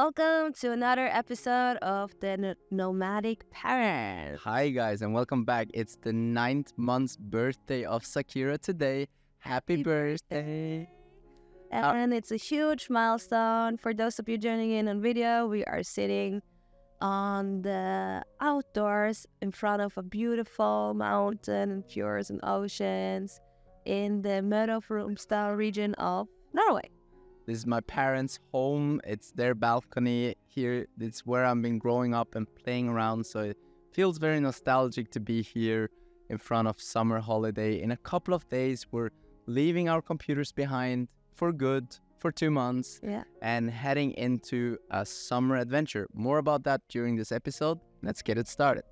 Welcome to another episode of the Nomadic Parent. Hi guys and welcome back. It's the 9th month's birthday of Zakira today. Happy birthday. And it's a huge milestone. For those of you joining in on video, we are sitting on the outdoors in front of a beautiful mountain and fjords and oceans in the Møre region of Norway. This is my parents' home. It's their balcony here. It's where I've been growing up and playing around. So it feels very nostalgic to be here in front of summer holiday. In a couple of days, we're leaving our computers behind for good for 2 months and heading into a summer adventure. More about that during this episode. Let's get it started.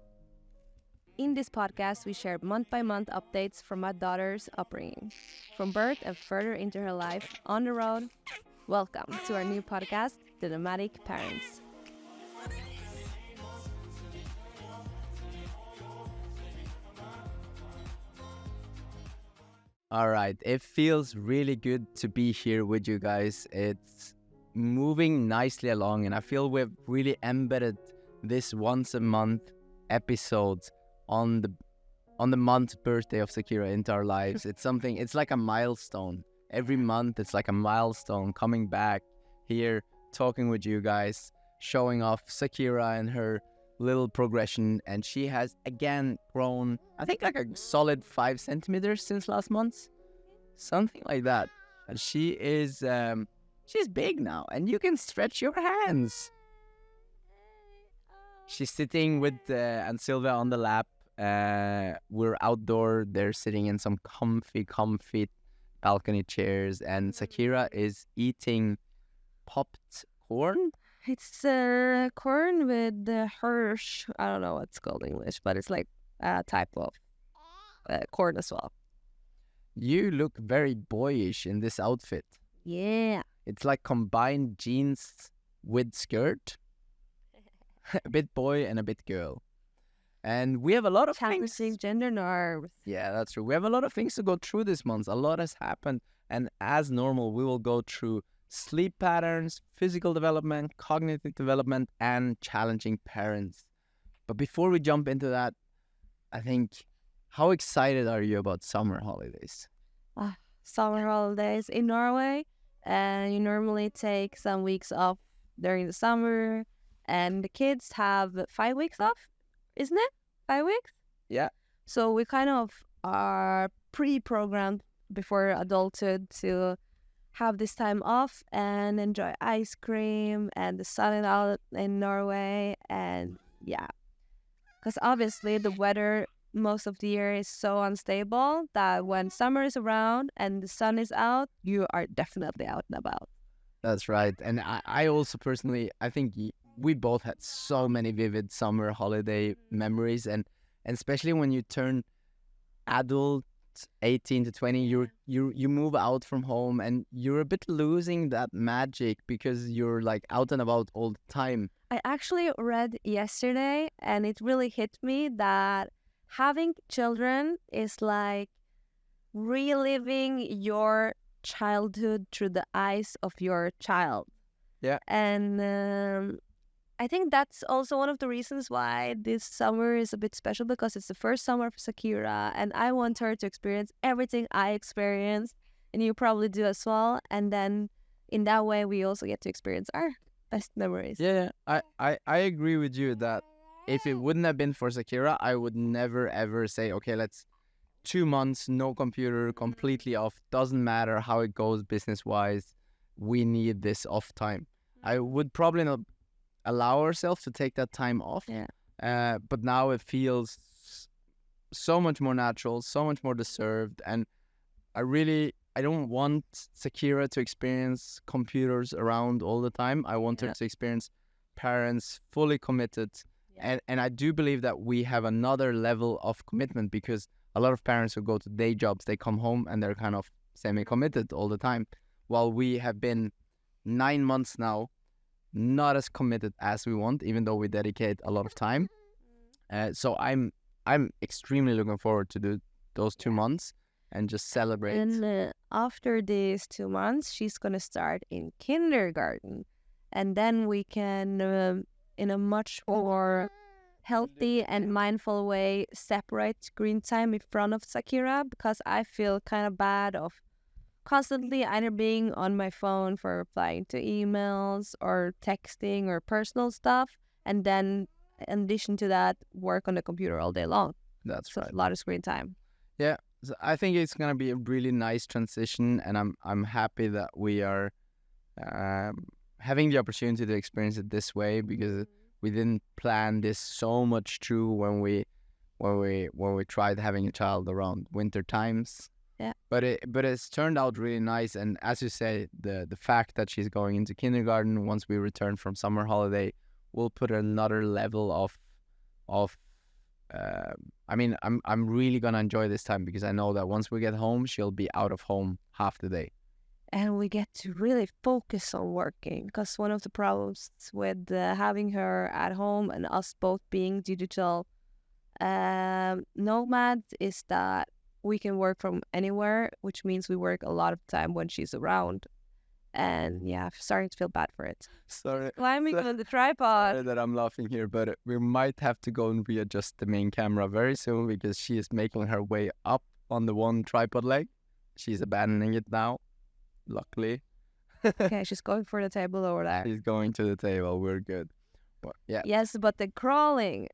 In this podcast, we share month-by-month updates from my daughter's upbringing, from birth and further into her life on the road. Welcome to our new podcast, The Nomadic Parents. All right, it feels really good to be here with you guys. It's moving nicely along, and I feel we've really embedded this once a month episodes on the month birthday of Zakira into our lives. It's like a milestone. Every month it's like a milestone coming back here, talking with you guys, showing off Zakira and her little progression. And she has again grown, I think like a solid 5 centimeters since last month, something like that. And she's big now and you can stretch your hands. She's sitting with Ann Sylvia on the lap. We're outdoor. They're sitting in some comfy balcony chairs, and Zakira is eating popped corn. It's corn with the hirsch. I don't know what's called in English, but it's like a type of corn as well. You look very boyish in this outfit. Yeah. It's like combined jeans with skirt. A bit boy and a bit girl. And we have a lot of challenging gender norms. Yeah, that's true. We have a lot of things to go through this month. A lot has happened. And as normal, we will go through sleep patterns, physical development, cognitive development, and challenging parents. But before we jump into that, I think, how excited are you about summer holidays? Summer holidays in Norway. You normally take some weeks off during the summer. And the kids have 5 weeks off. Isn't it? 5 weeks? Yeah. So we kind of are pre-programmed before adulthood to have this time off and enjoy ice cream and the sun out in Norway. And yeah, because obviously the weather most of the year is so unstable that when summer is around and the sun is out, you are definitely out and about. That's right. And I also personally, I think we both had so many vivid summer holiday memories, and especially when you turn adult, 18 to 20, you move out from home and you're a bit losing that magic because you're like out and about all the time. I actually read yesterday and it really hit me that having children is like reliving your childhood through the eyes of your child. Yeah. And I think that's also one of the reasons why this summer is a bit special, because it's the first summer for Zakira and I want her to experience everything I experienced, and you probably do as well. And then in that way, we also get to experience our best memories. Yeah, I agree with you that if it wouldn't have been for Zakira, I would never ever say, okay, let's 2 months, no computer, completely off. Doesn't matter how it goes business-wise. We need this off time. I would probably not allow ourselves to take that time off. Yeah. But now it feels so much more natural, so much more deserved. And I don't want Zakira to experience computers around all the time. I want her to experience parents fully committed. Yeah. And I do believe that we have another level of commitment, because a lot of parents who go to day jobs, they come home and they're kind of semi-committed all the time. While we have been 9 months now, not as committed as we want, even though we dedicate a lot of time. So I'm extremely looking forward to do those 2 months and just celebrate. And after these 2 months, she's going to start in kindergarten. and then we can, in a much more healthy and mindful way, separate screen time in front of Zakira, because I feel kind of bad of constantly either being on my phone for replying to emails or texting or personal stuff, and then in addition to that, work on the computer all day long. That's So right. a lot of screen time. Yeah, so I think it's gonna be a really nice transition, and I'm happy that we are having the opportunity to experience it this way, because we didn't plan this so much through when we tried having a child around winter times. Yeah. But it's turned out really nice, and as you say, the fact that she's going into kindergarten once we return from summer holiday will put another level of I mean, I'm really gonna enjoy this time, because I know that once we get home, she'll be out of home half the day. And we get to really focus on working, because one of the problems with having her at home and us both being digital nomads is that we can work from anywhere, which means we work a lot of time when she's around. And yeah, I'm starting to feel bad for it. Sorry. Climbing on the tripod. That I'm laughing here, but we might have to go and readjust the main camera very soon, because she is making her way up on the one tripod leg. She's abandoning it now, luckily. Okay, she's going for the table over there. She's going to the table. We're good. But, yeah. Yes, but the crawling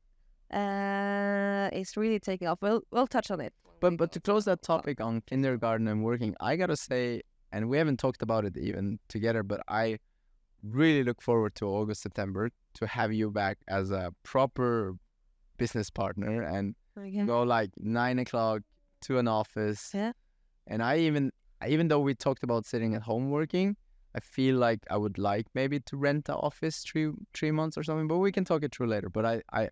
is really taking off. We'll touch on it. But to close that topic on kindergarten and working, I gotta say, and we haven't talked about it even together, but I really look forward to August, September to have you back as a proper business partner and go like 9 o'clock to an office. Yeah. And even though we talked about sitting at home working, I feel like I would like maybe to rent an office 3 months or something, but we can talk it through later. But I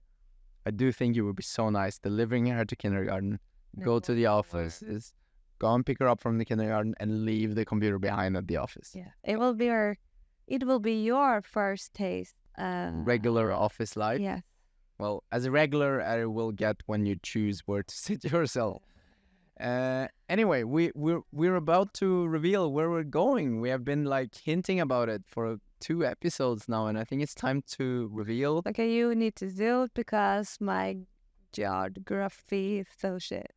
do think it would be so nice delivering her to kindergarten, go to the office, go and pick her up from the kindergarten and leave the computer behind at the office. Yeah, it will be your first taste. Regular office life. Yeah. Well, as a regular, I will get when you choose where to sit yourself. Anyway, we're about to reveal where we're going. We have been like hinting about it for 2 episodes now, and I think it's time to reveal. Okay, you need to do it because my geography is so shit.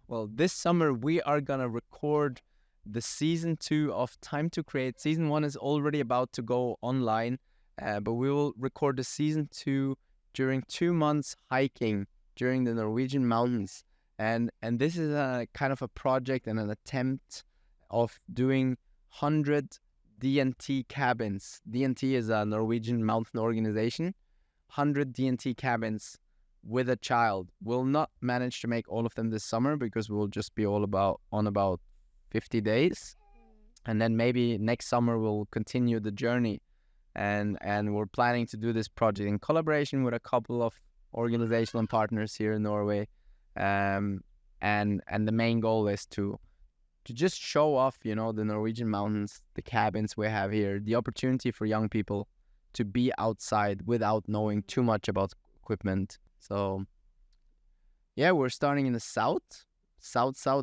Well, this summer we are gonna record the season 2 of Time to Create. Season 1 is already about to go online, but we will record the season 2 during 2 months hiking during the Norwegian mountains. And this is a kind of a project and an attempt of doing 100 D&T cabins. D&T is a Norwegian mountain organization. 100 D&T cabins with a child. We'll not manage to make all of them this summer, because we'll just be about 50 days. And then maybe next summer we'll continue the journey. And we're planning to do this project in collaboration with a couple of organizational partners here in Norway. And the main goal is to just show off, the Norwegian mountains, the cabins we have here, the opportunity for young people to be outside without knowing too much about equipment. So, yeah, we're starting in the south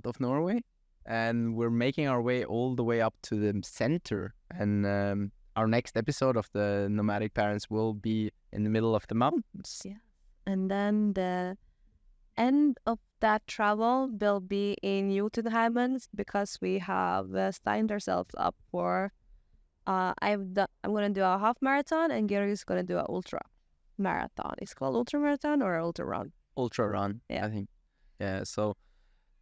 of Norway, and we're making our way all the way up to the center. And our next episode of the Nomadic Parents will be in the middle of the mountains. Yeah. And then the end of that travel will be in Jotunheimen, because we have signed ourselves up for I'm going to do a half marathon, and Georg is going to do an ultra marathon. It's called ultra marathon or ultra run? Ultra run, yeah. I think. Yeah, so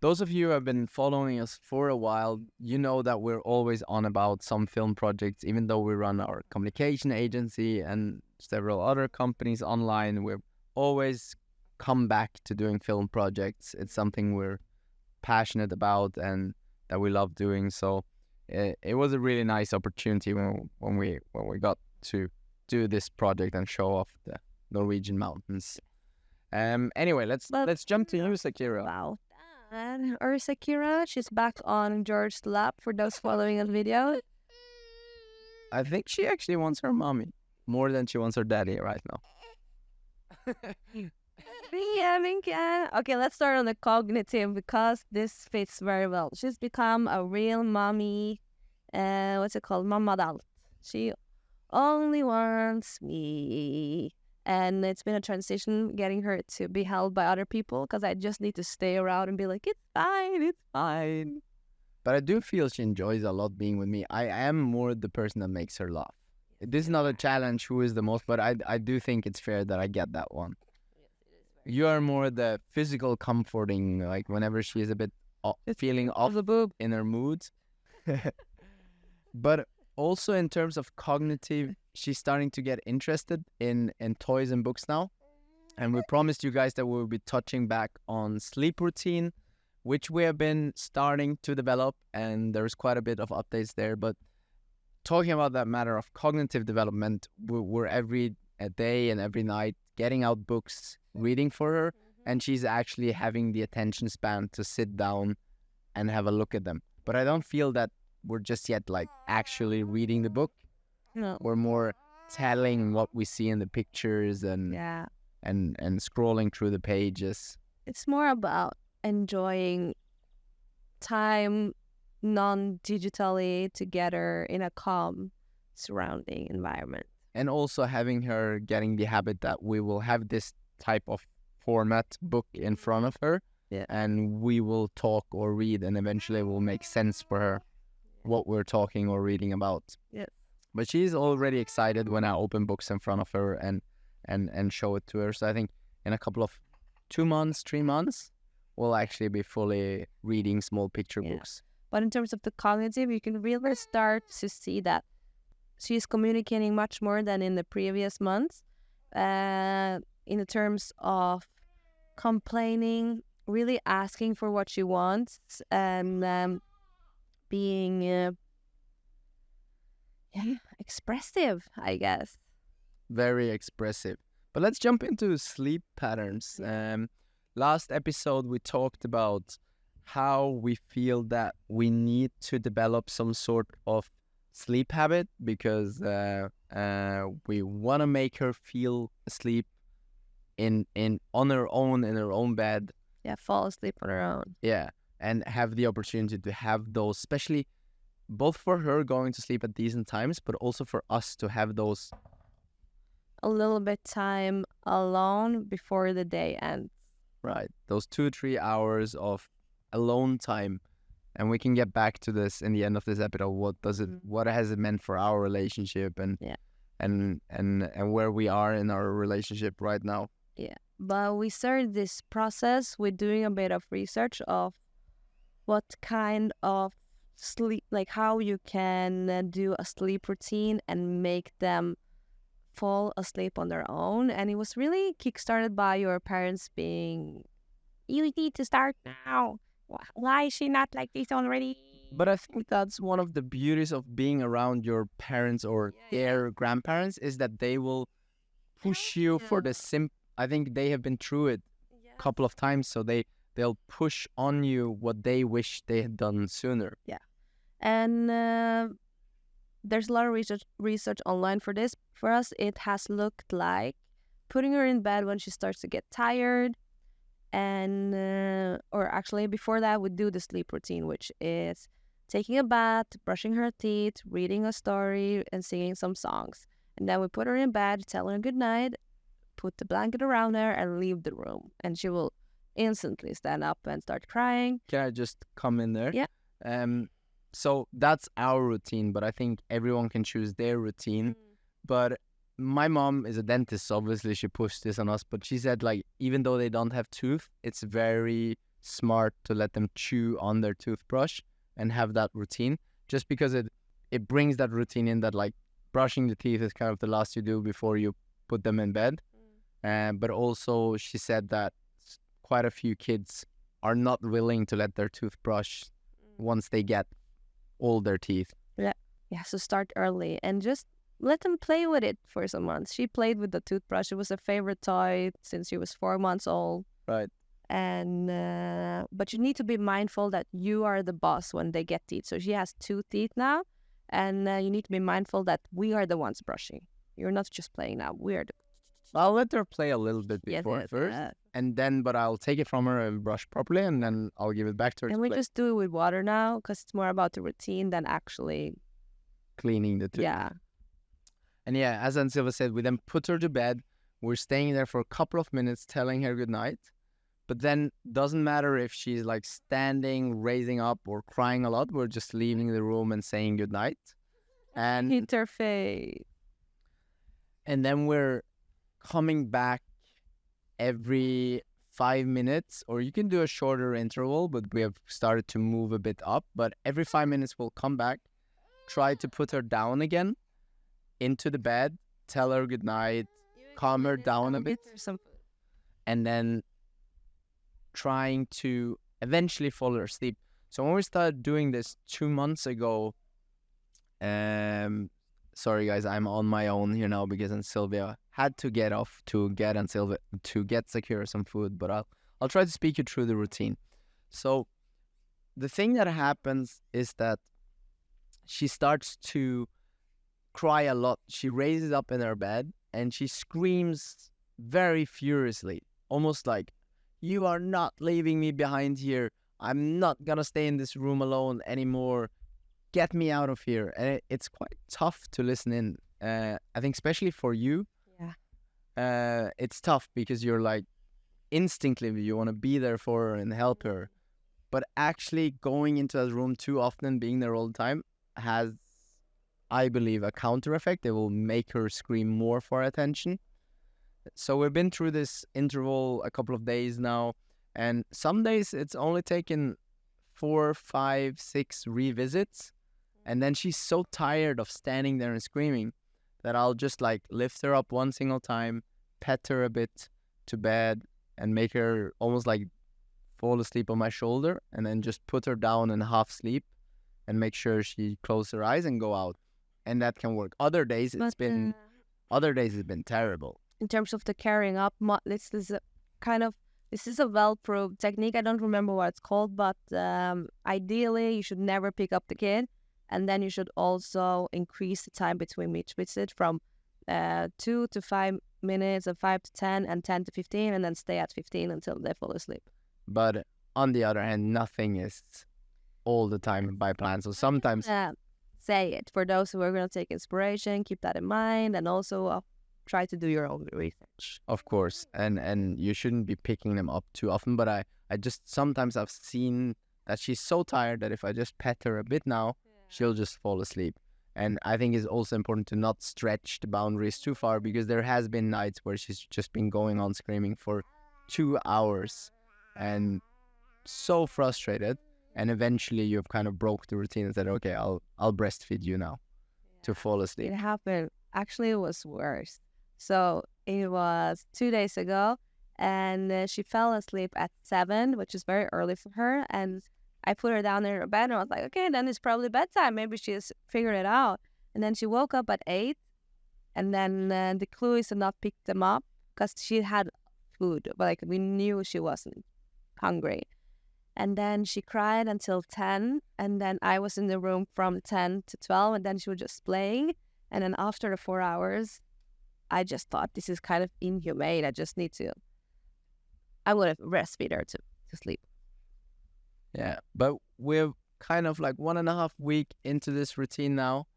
those of you who have been following us for a while, you know that we're always on about some film projects. Even though we run our communication agency and several other companies online, we've always come back to doing film projects. It's something we're passionate about and that we love doing. So it was a really nice opportunity when we got to do this project and show off the Norwegian mountains. Anyway, let's jump to you, Zakira. Wow. And our Zakira, she's back on George's lap for those following the video. I think she actually wants her mommy more than she wants her daddy right now. Yeah. Okay, let's start on the cognitive, because this fits very well. She's become a real mommy. What's it called? Mamma adult. She only wants me. And it's been a transition getting her to be held by other people because I just need to stay around and be like, it's fine, it's fine. But I do feel she enjoys a lot being with me. I am more the person that makes her laugh. This is not a challenge who is the most, but I do think it's fair that I get that one. You are more the physical comforting, like whenever she is a bit feeling off The boob. in her mood. But also in terms of cognitive, she's starting to get interested in toys and books now. And we promised you guys that we will be touching back on sleep routine, which we have been starting to develop, and there's quite a bit of updates there. But talking about that matter of cognitive development, we're every day and every night getting out books, reading for her, and she's actually having the attention span to sit down and have a look at them. But I don't feel that we're just yet like actually reading the book. No. We're more telling what we see in the pictures and Yeah. and scrolling through the pages. It's more about enjoying time non-digitally together in a calm surrounding environment. And also having her getting the habit that we will have this type of format book in front of her, Yeah. and we will talk or read, and eventually it will make sense for her what we're talking or reading about. Yes. But she's already excited when I open books in front of her and show it to her. So I think in a couple of 2 months, 3 months, we'll actually be fully reading small picture Yeah. books. But in terms of the cognitive, you can really start to see that she's communicating much more than in the previous months. In the terms of complaining, really asking for what she wants, and being expressive, I guess. Very expressive. But let's jump into sleep patterns. Last episode, we talked about how we feel that we need to develop some sort of sleep habit because we want to make her feel asleep on her own in her own bed. Yeah, fall asleep on her own. Yeah, and have the opportunity to have those, especially both for her going to sleep at decent times, but also for us to have those. A little bit time alone before the day ends. Right, those 2-3 hours of alone time, and we can get back to this in the end of this episode. What has it meant for our relationship, and where we are in our relationship right now? Yeah, but we started this process with doing a bit of research of what kind of sleep, like how you can do a sleep routine and make them fall asleep on their own. And it was really kickstarted by your parents being, you need to start now. Why is she not like this already? But I think that's one of the beauties of being around your parents or their grandparents, is that they will push you for the I think they have been through it a couple of times, so they'll push on you what they wish they had done sooner. Yeah. And there's a lot of research online for this. For us, it has looked like putting her in bed when she starts to get tired, and or actually before that, we do the sleep routine, which is taking a bath, brushing her teeth, reading a story, and singing some songs. And then we put her in bed, tell her good night, put the blanket around her, and leave the room. And she will instantly stand up and start crying. Can I just come in there? Yeah. So that's our routine, but I think everyone can choose their routine. But my mom is a dentist, so obviously she pushed this on us, but she said, like, even though they don't have tooth, it's very smart to let them chew on their toothbrush and have that routine, just because it brings that routine in, that like brushing the teeth is kind of the last you do before you put them in bed. But also she said that quite a few kids are not willing to let their toothbrush once they get all their teeth. Yeah, so start early and just let them play with it for some months. She played with the toothbrush. It was a favorite toy since she was 4 months old. Right. And but you need to be mindful that you are the boss when they get teeth. So she has 2 teeth now, and you need to be mindful that we are the ones brushing. You're not just playing now. We're the... I'll let her play a little bit before first, and then but I'll take it from her and brush properly, and then I'll give it back to her. And we just do it with water now because it's more about the routine than actually cleaning the tooth. Yeah. And yeah, as Ann Sylvia said, we then put her to bed. We're staying there for a couple of minutes, telling her goodnight. But then doesn't matter if she's like standing, raising up, or crying a lot. We're just leaving the room and saying goodnight. And Interface. and then we're coming back every 5 minutes, or you can do a shorter interval, but we have started to move a bit up. But every 5 minutes we'll come back, try to put her down again into the bed, tell her goodnight, calm her down a bit, and then trying to eventually fall her asleep. So when we started doing this 2 months ago, sorry guys, I'm on my own here now because Ann Sylvia had to get off to get Zakira some food, but I'll try to speak you through the routine. So the thing that happens is that she starts to cry a lot. She raises up in her bed and she screams very furiously, almost like, "You are not leaving me behind here. I'm not gonna stay in this room alone anymore. Get me out of here." And it's quite tough to listen in. I think especially for you, it's tough because you're like, instinctively you want to be there for her and help her. But actually going into that room too often and being there all the time has, I believe, a counter effect. It will make her scream more for attention. So we've been through this interval a couple of days now, and some days it's only taken 4, 5, 6 revisits, and then she's so tired of standing there and screaming that I'll just like lift her up one single time, pet her a bit to bed, and make her almost like fall asleep on my shoulder, and then just put her down in half sleep and make sure she closes her eyes and go out. And that can work. Other days it's been terrible. In terms of the carrying up, this is a well-proved technique. I don't remember what it's called, but ideally you should never pick up the kid, and then you should also increase the time between each visit from 2 to 5 minutes, and 5 to 10, and 10 to 15, and then stay at 15 until they fall asleep. But on the other hand, nothing is all the time by plan. So sometimes say it for those who are going to take inspiration. Keep that in mind, and also try to do your own research. Of course, and you shouldn't be picking them up too often. But I just sometimes I've seen that she's so tired that if I just pet her a bit now, she'll just fall asleep. And I think it's also important to not stretch the boundaries too far, because there has been nights where she's just been going on screaming for 2 hours and so frustrated. And eventually you've kind of broke the routine and said, okay, I'll breastfeed you now to fall asleep. It happened. Actually, it was worse. So it was 2 days ago, and she fell asleep at 7, which is very early for her. And I put her down in her bed, and I was like, okay, then it's probably bedtime. Maybe she's figured it out. And then she woke up at 8, and then the Clues had not picked them up because she had food, but like we knew she wasn't hungry. And then she cried until 10, and then I was in the room from 10 to 12, and then she was just playing. And then after the 4 hours, I just thought, this is kind of inhumane. I would have breastfeed her to sleep. Yeah, but we're kind of like 1.5 weeks into this routine now.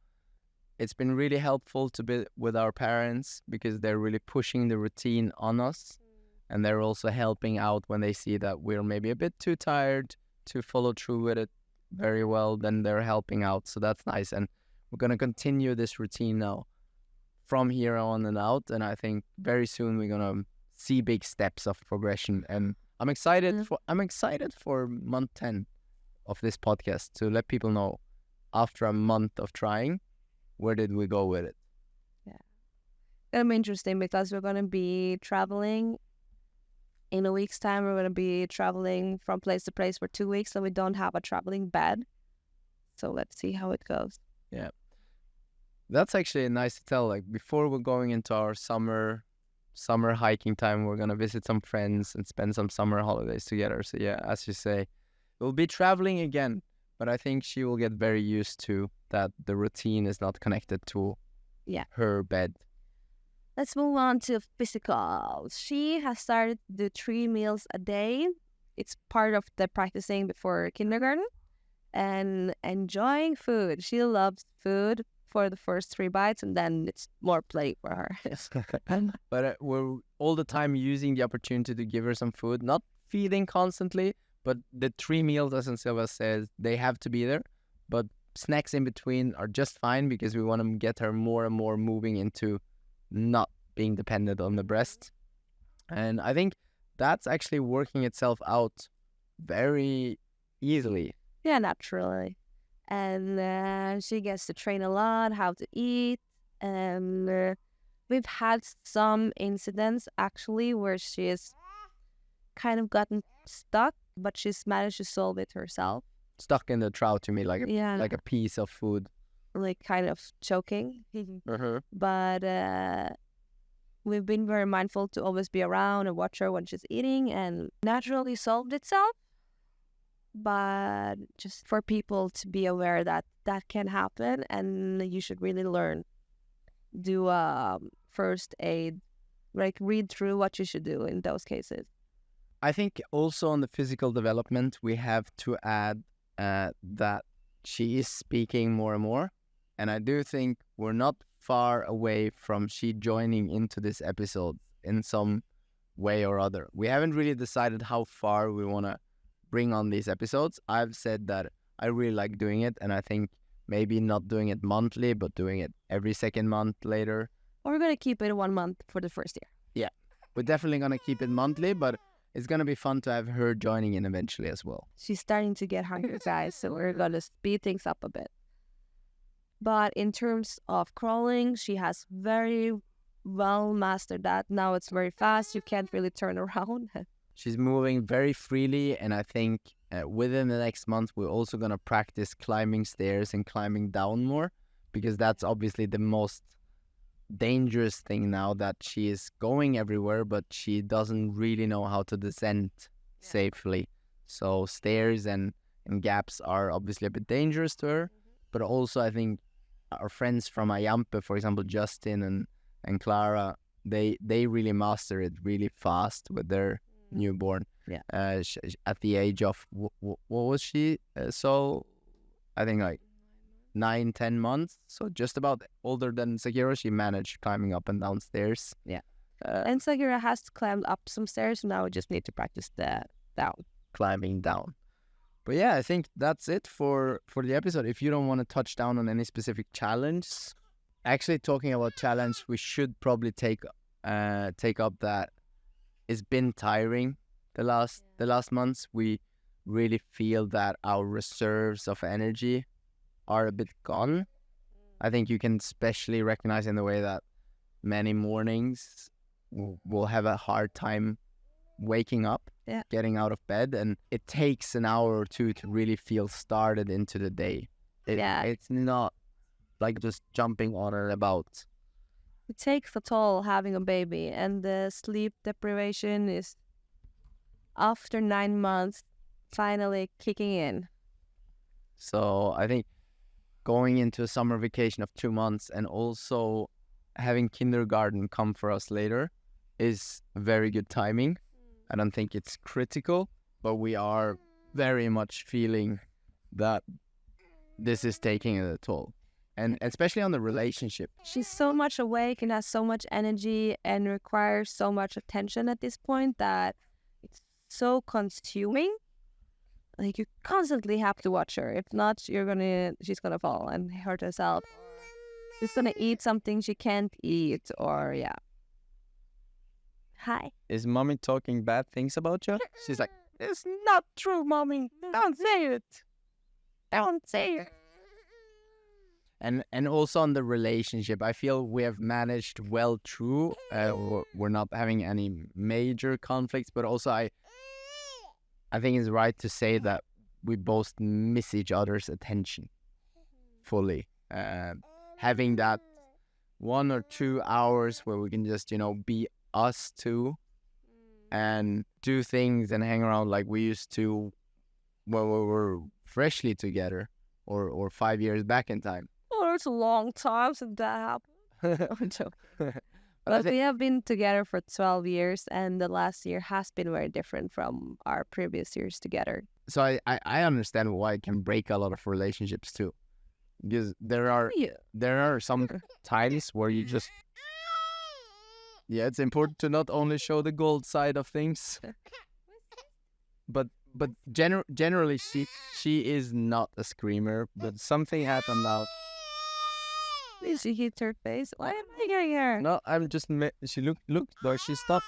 It's been really helpful to be with our parents because they're really pushing the routine on us. And they're also helping out when they see that we're maybe a bit too tired to follow through with it very well. Then they're helping out. So that's nice. And we're going to continue this routine now from here on and out. And I think very soon we're going to see big steps of progression. And I'm excited for month 10 of this podcast to let people know, after a month of trying, where did we go with it? Yeah. It'll be interesting because we're going to be traveling. In a week's time, we're going to be traveling from place to place for 2 weeks, so we don't have a traveling bed. So let's see how it goes. Yeah. That's actually nice to tell. Like, before we're going into our summer hiking time, we're going to visit some friends and spend some summer holidays together. So yeah, as you say, we'll be traveling again, but I think she will get very used to that the routine is not connected to her bed. Let's move on to physical. She has started to do 3 meals a day. It's part of the practicing before kindergarten and enjoying food. She loves food for the first 3 bites, and then it's more play for her. But we're all the time using the opportunity to give her some food, not feeding constantly, but the 3 meals, as Sylvia says, they have to be there. But snacks in between are just fine because we want to get her more and more moving into not being dependent on the breast. And I think that's actually working itself out very easily. Yeah, naturally. And she gets to train a lot, how to eat. And we've had some incidents actually where she's kind of gotten stuck, but she's managed to solve it herself. Stuck in the trough to me, like a piece of food. Like kind of choking. Uh-huh. But we've been very mindful to always be around and watch her when she's eating, and naturally solved itself. But just for people to be aware that that can happen, and you should really learn. Do first aid, like read through what you should do in those cases. I think also on the physical development, we have to add that she is speaking more and more. And I do think we're not far away from she joining into this episode in some way or other. We haven't really decided how far we want to bring on these episodes. I've said that I really like doing it, and I think maybe not doing it monthly, but doing it every second month later. Or we're going to keep it 1 month for the first year. Yeah, we're definitely going to keep it monthly, but it's going to be fun to have her joining in eventually as well. She's starting to get hungry, guys, so we're going to speed things up a bit. But in terms of crawling, she has very well mastered that. Now it's very fast. You can't really turn around. She's moving very freely, and I think within the next month, we're also going to practice climbing stairs and climbing down more, because that's obviously the most dangerous thing now, that she is going everywhere, but she doesn't really know how to descend safely. So stairs and gaps are obviously a bit dangerous to her, but also I think our friends from Ayampe, for example, Justin and Clara, they really master it really fast with their newborn. Yeah. At the age of what was she? So I think like 9-10 months, so just about older than Zakira. She managed climbing up and down stairs. Yeah. And Zakira has climbed up some stairs, so now we just need to practice the climbing down. But yeah, I think that's it for the episode. If you don't want to touch down on any specific challenge, actually talking about challenge, we should probably take up that it's been tiring the last months. We really feel that our reserves of energy are a bit gone. I think you can especially recognize in the way that many mornings we'll have a hard time waking up, getting out of bed, and it takes an hour or two to really feel started into the day. It's not like just jumping on and about. It takes a toll having a baby, and the sleep deprivation is, after 9 months, finally kicking in. So I think going into a summer vacation of 2 months and also having kindergarten come for us later is very good timing. I don't think it's critical, but we are very much feeling that this is taking a toll. And especially on the relationship. She's so much awake and has so much energy and requires so much attention at this point that it's so consuming. Like, you constantly have to watch her. If not, she's gonna fall and hurt herself. She's gonna eat something she can't eat, or Hi. Is mommy talking bad things about you? She's like, it's not true, mommy. Don't say it. Don't say it. And also on the relationship, I feel we have managed well through. We're not having any major conflicts, but also I think it's right to say that we both miss each other's attention fully. Having that 1 or 2 hours where we can just, be us two and do things and hang around like we used to when we were freshly together or 5 years back in time. Oh, it's a long time since that happened. But we have been together for 12 years, and the last year has been very different from our previous years together. So I understand why it can break a lot of relationships too. because Yeah. there are some times where you just it's important to not only show the gold side of things, but generally she is not a screamer. But something happened now. Did she hit her face? Why am I getting her? No, I'm just she look though she stopped.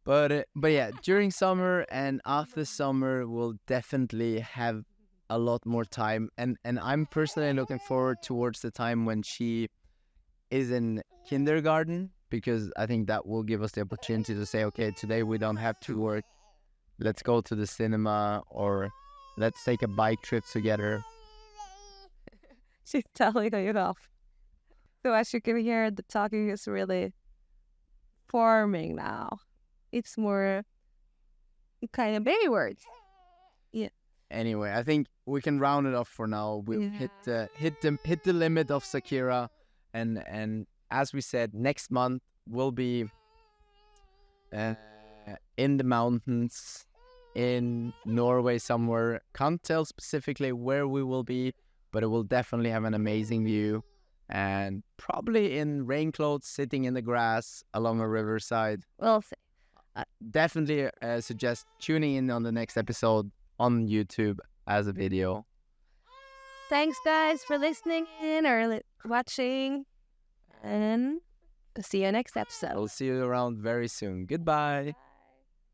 But yeah, during summer and after summer, we'll definitely have a lot more time, and I'm personally looking forward towards the time when she is in kindergarten, because I think that will give us the opportunity to say, okay, today we don't have to work. Let's go to the cinema, or let's take a bike trip together. She's telling you off. So as you can hear, the talking is really forming now. It's more kind of baby words. Yeah. Anyway, I think we can round it off for now. We've hit the limit of Zakira, and as we said, next month we'll be in the mountains in Norway somewhere. Can't tell specifically where we will be, but it will definitely have an amazing view, and probably in rain clothes, sitting in the grass along a riverside. We'll see. Definitely suggest tuning in on the next episode on YouTube as a video. Thanks, guys, for listening in or watching. And see you next episode. I'll see you around very soon. Goodbye.